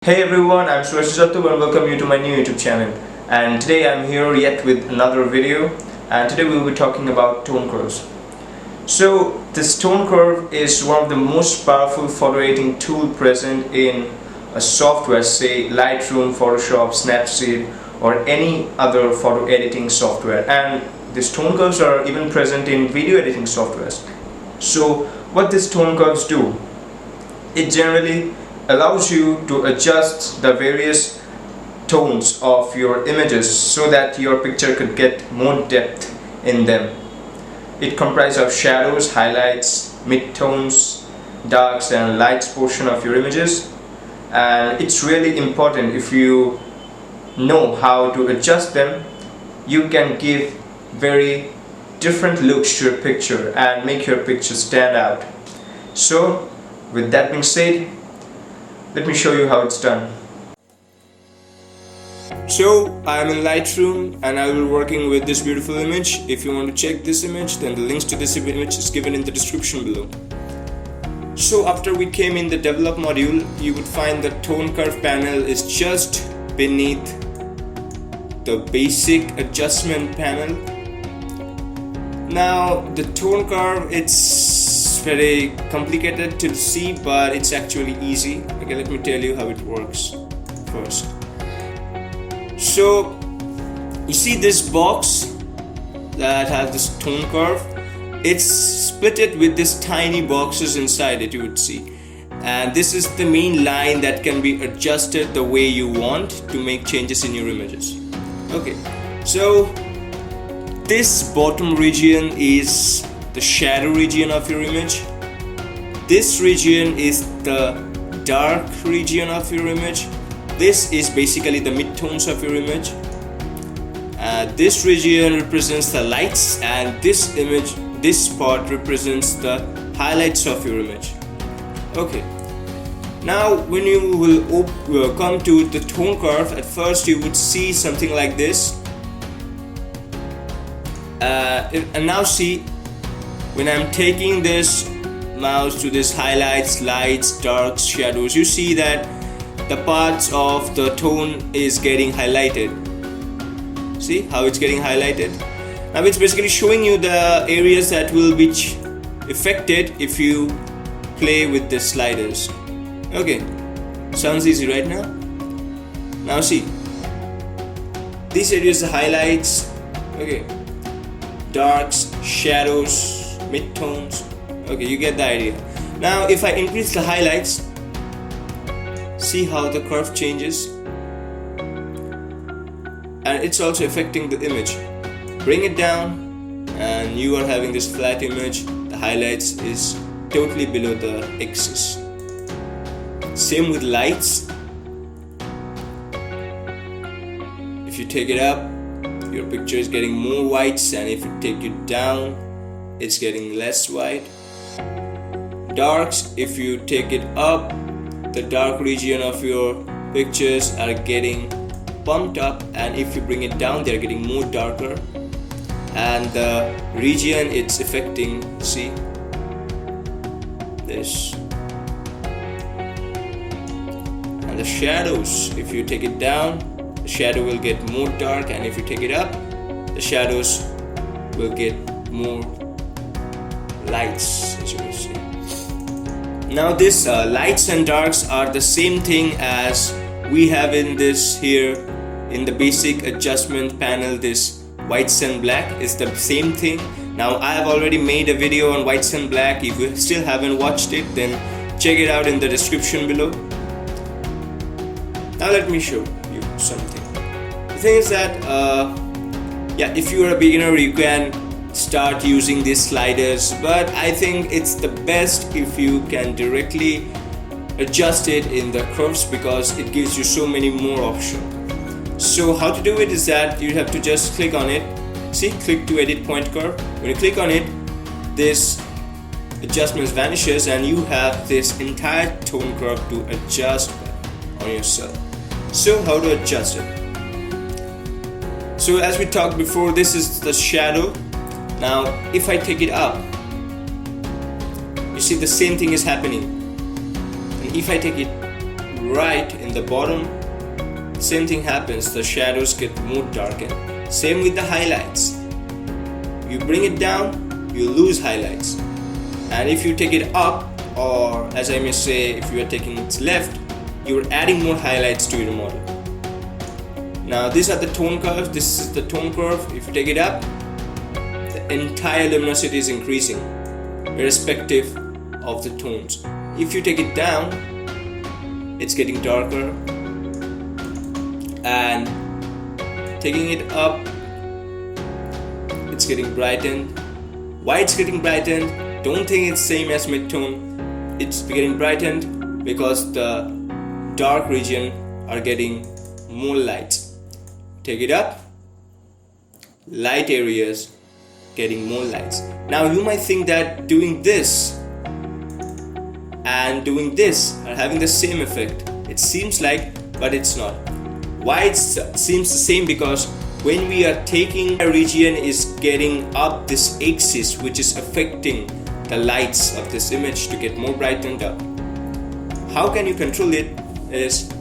Hey everyone, I'm SUBSRIBE and welcome you to my new YouTube channel. And today I'm here yet with another video, and today we'll be talking about tone curves. So this tone curve is one of the most powerful photo editing tool present in a software, say Lightroom, Photoshop, Snapseed or any other photo editing software, and these tone curves are even present in video editing softwares. So what these tone curves do, it generally allows you to adjust the various tones of your images so that your picture could get more depth in them. It comprises of shadows, highlights, midtones, darks and lights portion of your images, and it's really important. If you know how to adjust them, you can give very different looks to your picture and make your picture stand out. So with that being said, let me show you how it's done. So I am in Lightroom and I will be working with this beautiful image. If you want to check this image, then the links to this image is given in the description below. So after we came in the develop module, you would find the tone curve panel is just beneath the basic adjustment panel. Now the tone curve, it's very complicated to see, but it's actually easy. Okay, let me tell you how it works first. So you see this box that has this tone curve, it's split it with these tiny boxes inside it, you would see, and this is the main line that can be adjusted the way you want to make changes in your images. Okay, so this bottom region is the shadow region of your image. This region is the dark region of your image. This is basically the midtones of your image. This region represents the lights, and this part represents the highlights of your image. Okay. Now when you will come to the tone curve, at first you would see something like this. And now see, when I'm taking this mouse to this highlights, lights, darks, shadows, you see that the parts of the tone is getting highlighted. See how it's getting highlighted? Now it's basically showing you the areas that will be affected if you play with the sliders. Okay, sounds easy right now? Now see, these areas are highlights, okay, darks, shadows, midtones. Okay, you get the idea. Now if I increase the highlights, see how the curve changes, and it's also affecting the image. Bring it down and you are having this flat image. The highlights is totally below the axis. Same with lights. If you take it up, your picture is getting more whites, and if you take it down, it's getting less white. Darks, if you take it up, the dark region of your pictures are getting pumped up, and if you bring it down, they're getting more darker. And the region it's affecting, see this. And the shadows, if you take it down, the shadow will get more dark, and if you take it up, the shadows will get more lights, as you will see. Now this lights and darks are the same thing as we have in this here in the basic adjustment panel. This whites and black is the same thing. Now I have already made a video on whites and black. If you still haven't watched it, then check it out in the description below. Now let me show you something. The thing is that if you are a beginner, you can start using these sliders, but I think it's the best if you can directly adjust it in the curves, because it gives you so many more options. So how to do it is that you have to just click on it. See, click to edit point curve. When you click on it, this adjustment vanishes and you have this entire tone curve to adjust on yourself. So how to adjust it? So as we talked before, this is the shadow. Now if I take it up, you see the same thing is happening, and if I take it right in in the bottom, same thing happens, the shadows get more darkened. Same with the highlights. You bring it down, you lose highlights. And if you take it up, or as I may say, if you are taking it left, you're adding more highlights to your model. Now these are the tone curves. This is the tone curve. If you take it up, the entire luminosity is increasing irrespective of the tones. If you take it down, it's getting darker, and taking it up, it's getting brightened. Why it's getting brightened? Don't think it's same as mid-tone. It's getting brightened because the dark region are getting more light. Take it up, light areas getting more lights. Now you might think that doing this and doing this are having the same effect. It seems like, but it's not. Why it seems the same? Because when we are taking a region is getting up this axis, which is affecting the lights of this image to get more brightened up. How can you control it? Is,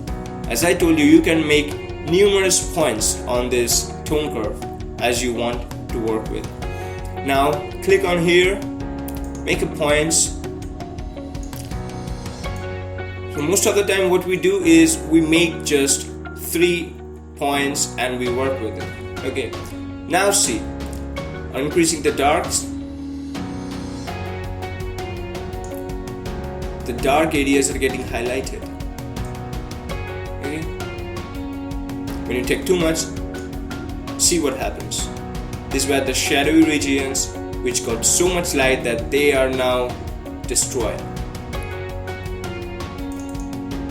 as I told you, you can make numerous points on this tone curve as you want to work with. Now click on here, make a points. So most of the time what we do is we make just 3 points and we work with it. Okay, now see, increasing the darks, the dark areas are getting highlighted. Okay, when you take too much, see what happens. These were the shadowy regions which got so much light that they are now destroyed.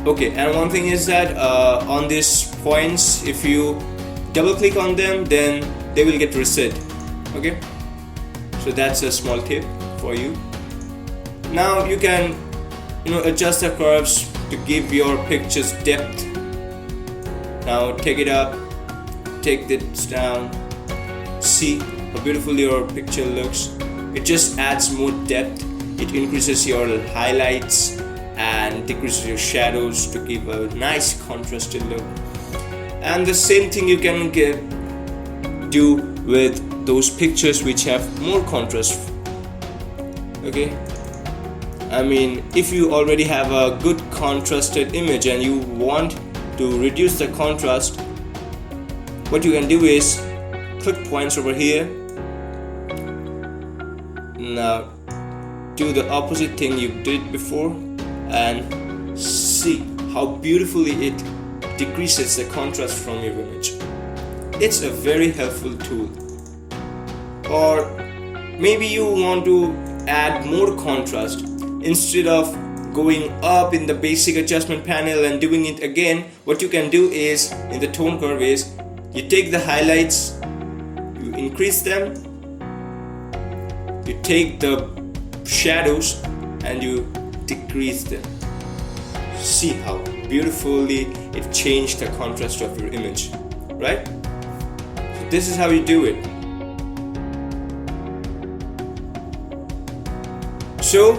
Okay, and one thing is that on these points, if you double click on them, then they will get reset. Okay, so that's a small tip for you. Now you can adjust the curves to give your pictures depth. Now take it up, take this down. See how beautiful your picture looks. It just adds more depth. It increases your highlights and decreases your shadows to give a nice contrasted look. And the same thing you can do with those pictures which have more contrast. Okay, I mean, if you already have a good contrasted image and you want to reduce the contrast, what you can do is click points over here. Now do the opposite thing you did before and see how beautifully it decreases the contrast from your image. It's a very helpful tool. Or maybe you want to add more contrast. Instead of going up in the basic adjustment panel and doing it again, what you can do is in the tone curve is you take the highlights, you increase them, you take the shadows and you decrease them. See how beautifully it changed the contrast of your image, right? So this is how you do it. So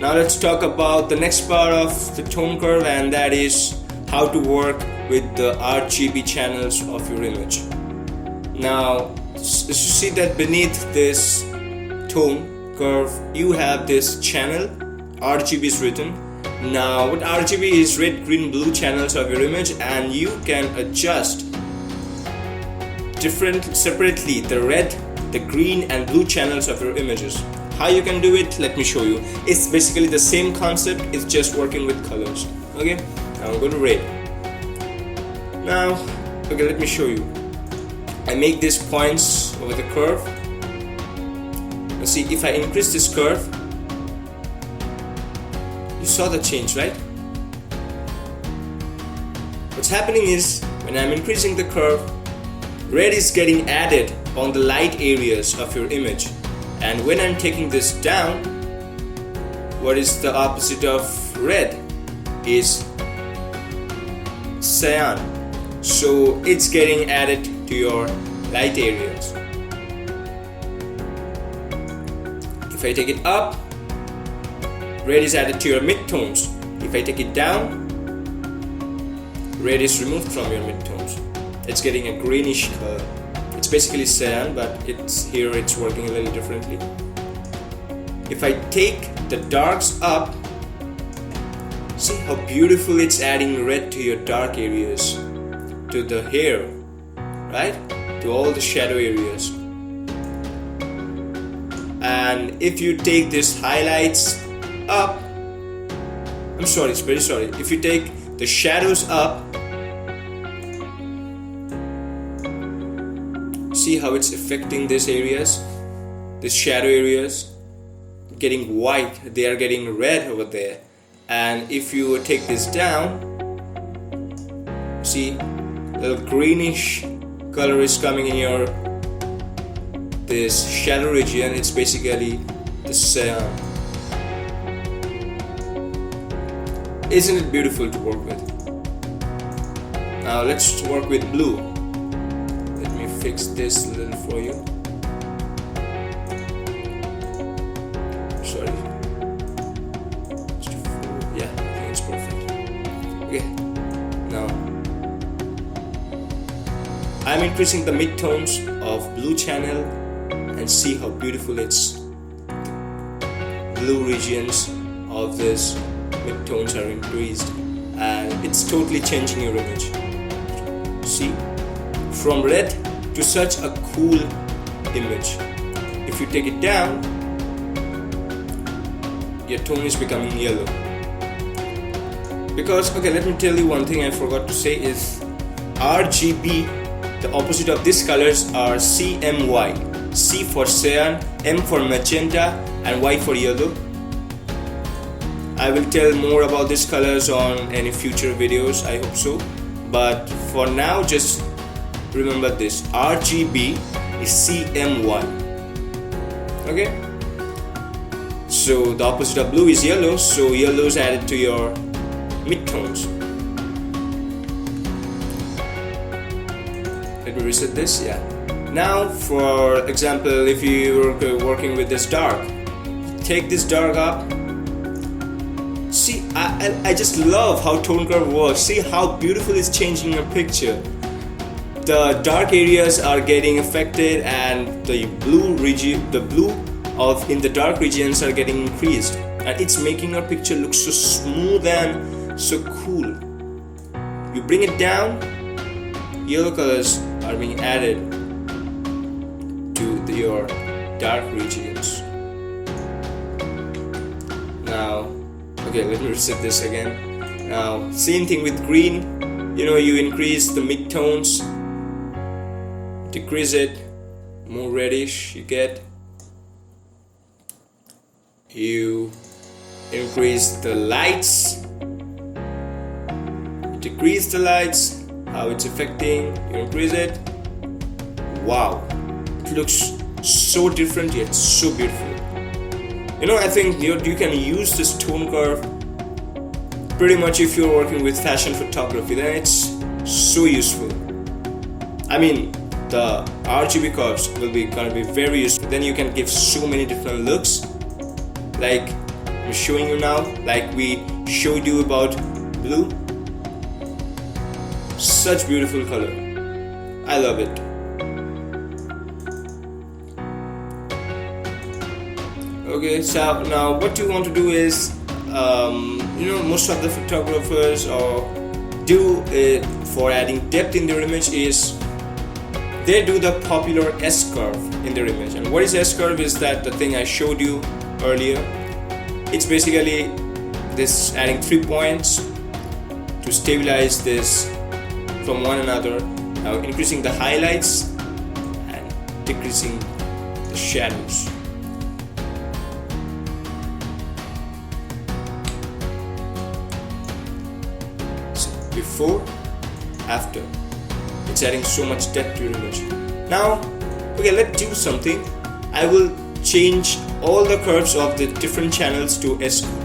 now let's talk about the next part of the tone curve, and that is how to work with the RGB channels of your image. Now you see that beneath this tone curve you have this channel, RGB is written. Now what RGB is red, green, blue channels of your image, and you can adjust separately the red, the green and blue channels of your images. How you can do it, let me show you. It's basically the same concept, it's just working with colors. Okay, now I'm going to red. Now, okay, let me show you. I make these points over the curve. Let's see, if I increase this curve, you saw the change, right? What's happening is, when I'm increasing the curve, red is getting added on the light areas of your image. And when I'm taking this down, what is the opposite of red? Is cyan. So it's getting added to your light areas. If I take it up, red is added to your mid-tones. If I take it down, red is removed from your midtones. It's getting a greenish color. It's basically cyan, but it's working a little differently. If I take the darks up, see how beautiful it's adding red to your dark areas, to the hair, right? To all the shadow areas. And if you take this highlights up, if you take the shadows up, see how it's affecting these areas, these shadow areas, getting white, they are getting red over there. And if you take this down, see, the greenish color is coming in your this shadow region. It's basically the cyan. Isn't it beautiful to work with? Now let's work with blue. Let me fix this a little for you. Sorry. Yeah, I think it's perfect. Okay. Now I'm increasing the midtones of blue channel, and see how beautiful it's. The blue regions of this midtones are increased, and it's totally changing your image. See, from red to such a cool image. If you take it down, your tone is becoming yellow. Because, okay, let me tell you one thing I forgot to say is RGB, the opposite of these colors are CMY. C for cyan, M for magenta, and Y for yellow. I will tell more about these colors on any future videos, I hope so. But for now, just remember this: RGB is CMY. Okay? So the opposite of blue is yellow, so yellow is added to your midtones. Let me reset this, yeah. Now, for example, if you're working with this dark, take this dark up. See, I just love how tone curve works. See how beautiful it's changing your picture. The dark areas are getting affected, and the blue of in the dark regions are getting increased, and it's making your picture look so smooth and so cool. You bring it down, yellow colors are being added to your dark regions. Now, okay, let me reset this again. Now, same thing with green. You increase the midtones, decrease it, more reddish you get. You increase the lights, decrease the lights, how it's affecting, you increase it. Wow, it looks so different yet so beautiful. I think you can use this tone curve pretty much if you're working with fashion photography. Then it's so useful. I mean, the RGB curves will be gonna be very useful. Then you can give so many different looks, like I'm showing you now, like we showed you about blue. Such beautiful color. I love it. Okay, so now what you want to do is, most of the photographers do it for adding depth in their image is they do the popular S-curve in their image. And what is S-curve is that the thing I showed you earlier. It's basically this adding 3 points to stabilize this from one another, now increasing the highlights and decreasing the shadows. So before, after, it's adding so much depth to your image. Now, okay, let's do something. I will change all the curves of the different channels to S curve.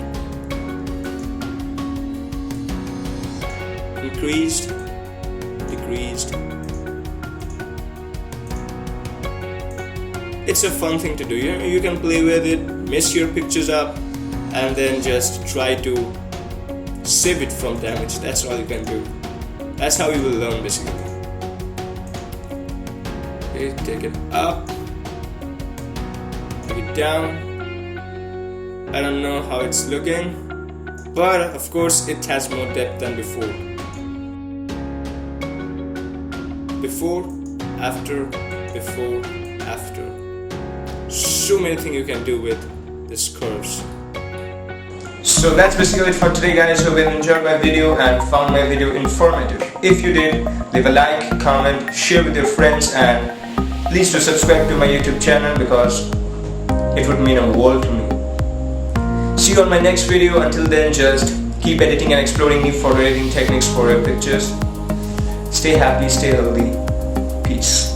Increased, decreased. It's a fun thing to do. You can play with it, mess your pictures up, and then just try to save it from damage. That's all you can do. That's how you will learn basically. Okay, take it up, take it down. I don't know how it's looking, but of course it has more depth than before. Before, after, before, after. So many things you can do with these curves. So that's basically it for today, guys. Hope you enjoyed my video and found my video informative. If you did, leave a like, comment, share with your friends, and please do subscribe to my YouTube channel because it would mean a world to me. See you on my next video. Until then, just keep editing and exploring new photo editing techniques for your pictures. Stay happy, stay healthy. Peace.